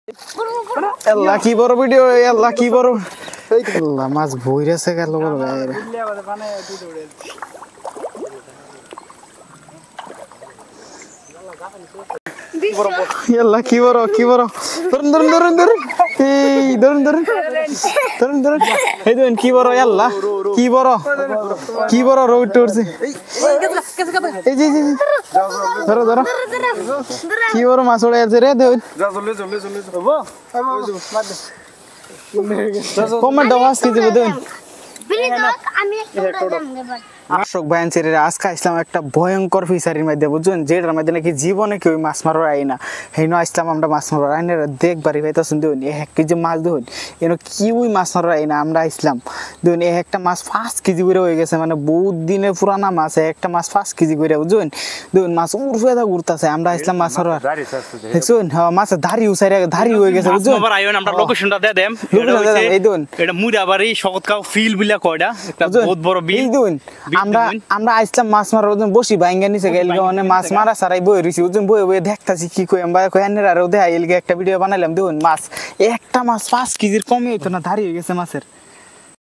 আল্লাহ কি বড় ভিডিও, আল্লাহ কি বড়, আল্লাহ মাছ ভইরাছে গেল বড় ভাই। আল্লাহ কি বড় কি বড়, ধরুন ধরুন ধরুন ধরুন, এই ধরুন ধরুন ধরুন ধরুন, এই দেখুন কি বড়, আল্লাহ কি বড় কি বড় রোড টরছে, এই যে ধরো ধরো, কি বড় মাছ উড়ে আছে রে, দেখুন কমেন্ট আওয়াজ কি দেবে দেখুন। আশোক ভাই আনসারের আজকে আসলাম একটা ভয়ঙ্কর ফিশারির মধ্যে, বুঝছেন, যেটার মধ্যে নাকি জীবনে কেউ মাছ মারার আই না। হেন আসলাম আমরা মাছ মারার আইনের দেখবারই পাইতেছেন, দেখুন এক কেজি মাছ, দেখুন এন কিউই মাছ মারার আই না। আমরা আসলাম দেখুন একটা মাছ 5 কেজি করে হয়ে গেছে, মানে বহুত দিনের পুরানা মাছ, একটা মাছ 5 কেজি করে, বুঝছেন, দেখুন মাছ উড়ফেদা উড়তেছে। আমরা আসলাম মাছ মারার, দেখছেন মাছের ধারি উসাইরা ধারি হয়ে গেছে, বুঝছেন। আমরা লোকেশনটা দিয়ে দেম, এই দেখুন এটা মুরাবাড়ি শকতগাঁও ফিল বিলা কয়টা, একটা বহুত বড় বিল। দেখুন আমরা আসলাম মাছ মারার, ওজন বসি বাইঙ্গা নিচে গেলগে, মানে মাছ মারা ছাড়াই বই রইছি, ওজন বই বই দেখতাছি কি কই আমরা কই আনের আরো দেখাই এলগে একটা ভিডিও বানাইলাম। দেখুন মাছ একটা মাছ 5 কেজির কমই হইতো না, ধারি হয়ে গেছে মাছের।